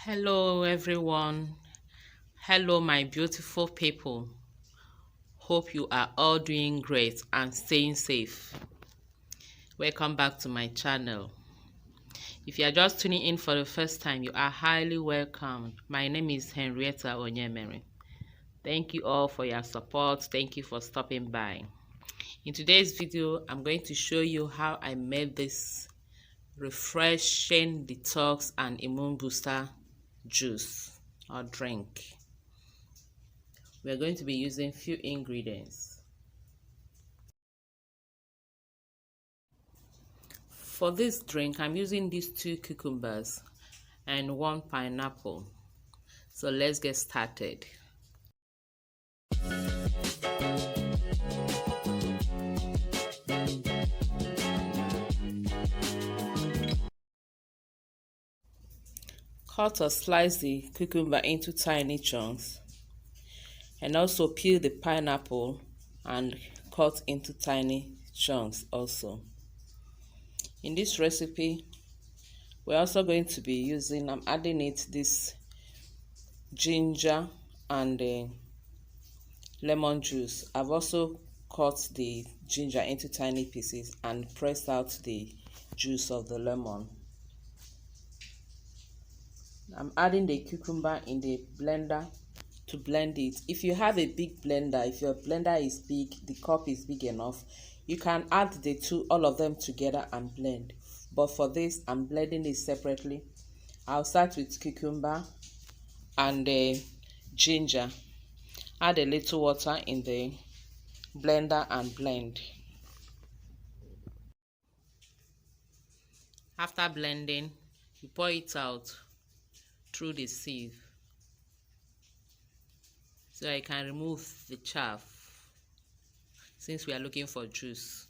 Hello, everyone. Hello, my beautiful people. Hope you are all doing great and staying safe. Welcome back to my channel. If you are just tuning in for the first time, you are highly welcome. My name is Henrietta Onyemere. Thank you all for your support. Thank you for stopping by. In today's video, I'm going to show you how I made this refreshing detox and immune booster juice or drink. We're going to be using few ingredients. For this drink, I'm using these 2 cucumbers and 1 pineapple. So let's get started. Cut or slice the cucumber into tiny chunks, and also peel the pineapple and cut into tiny chunks also. In this recipe, we're also going to be using, I'm adding this ginger and lemon juice. I've also cut the ginger into tiny pieces and pressed out the juice of the lemon. I'm adding the cucumber in the blender to blend it. If you have a big blender, if your blender is big, the cup is big enough, you can add all of them together and blend. But for this, I'm blending it separately. I'll start with cucumber and ginger. Add a little water in the blender and blend. After blending, you pour it out through the sieve so I can remove the chaff since we are looking for juice.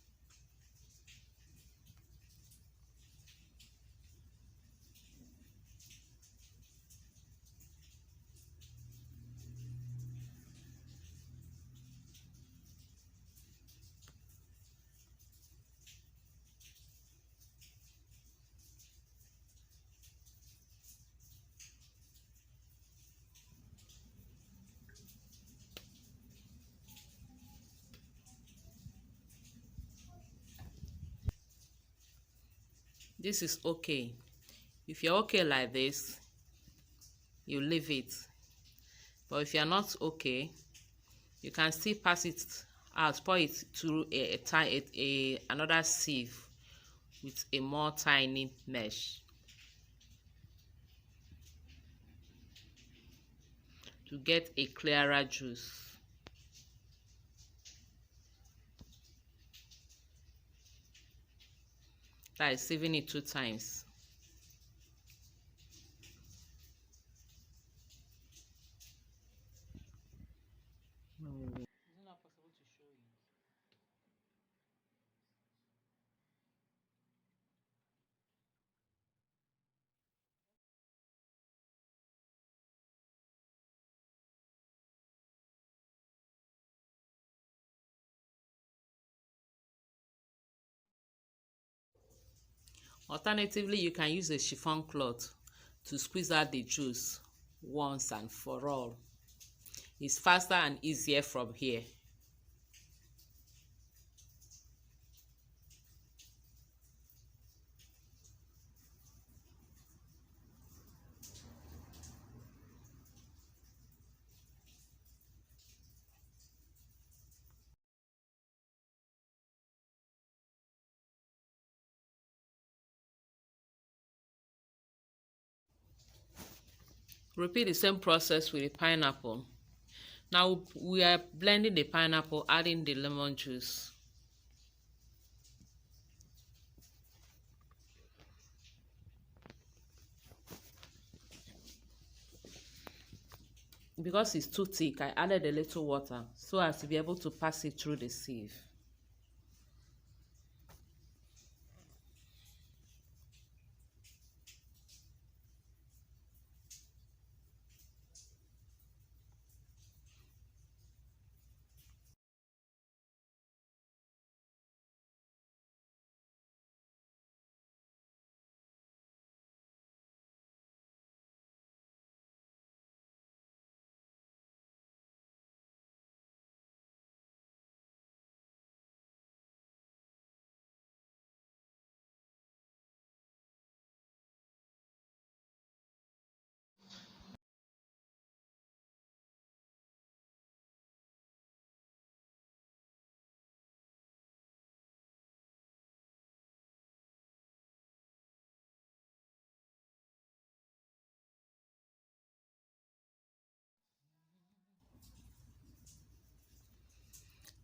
This is okay. If you're okay like this, you leave it. But if you're not okay, you can still pass it out, pour it through another sieve with a more tiny mesh to get a clearer juice. That is sieving it 2 times. Is it not possible to show you? Alternatively, you can use a chiffon cloth to squeeze out the juice once and for all. It's faster and easier from here. Repeat the same process with the pineapple. Now we are blending the pineapple, adding the lemon juice. Because it's too thick, I added a little water so as to be able to pass it through the sieve.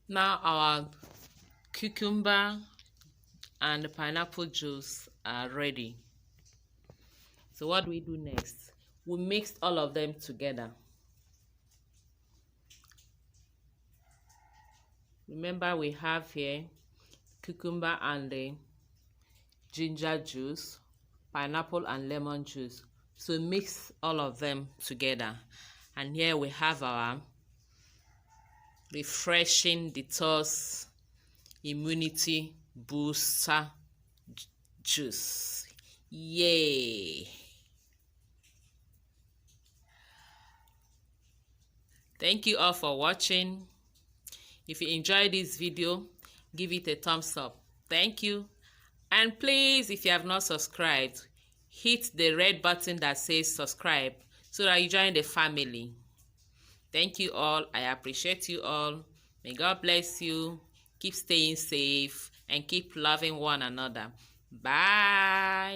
Now our cucumber and the pineapple juice are ready. So what do we do next? We mix all of them together. Remember, we have here cucumber and the ginger juice, pineapple and lemon juice. So mix all of them together. And here we have our refreshing detox immunity booster juice. Yay! Thank you all for watching. If you enjoyed this video, give it a thumbs up. Thank you. And please, if you have not subscribed, hit the red button that says subscribe so that you join the family. Thank you all. I appreciate you all. May God bless you. Keep staying safe and keep loving one another. Bye.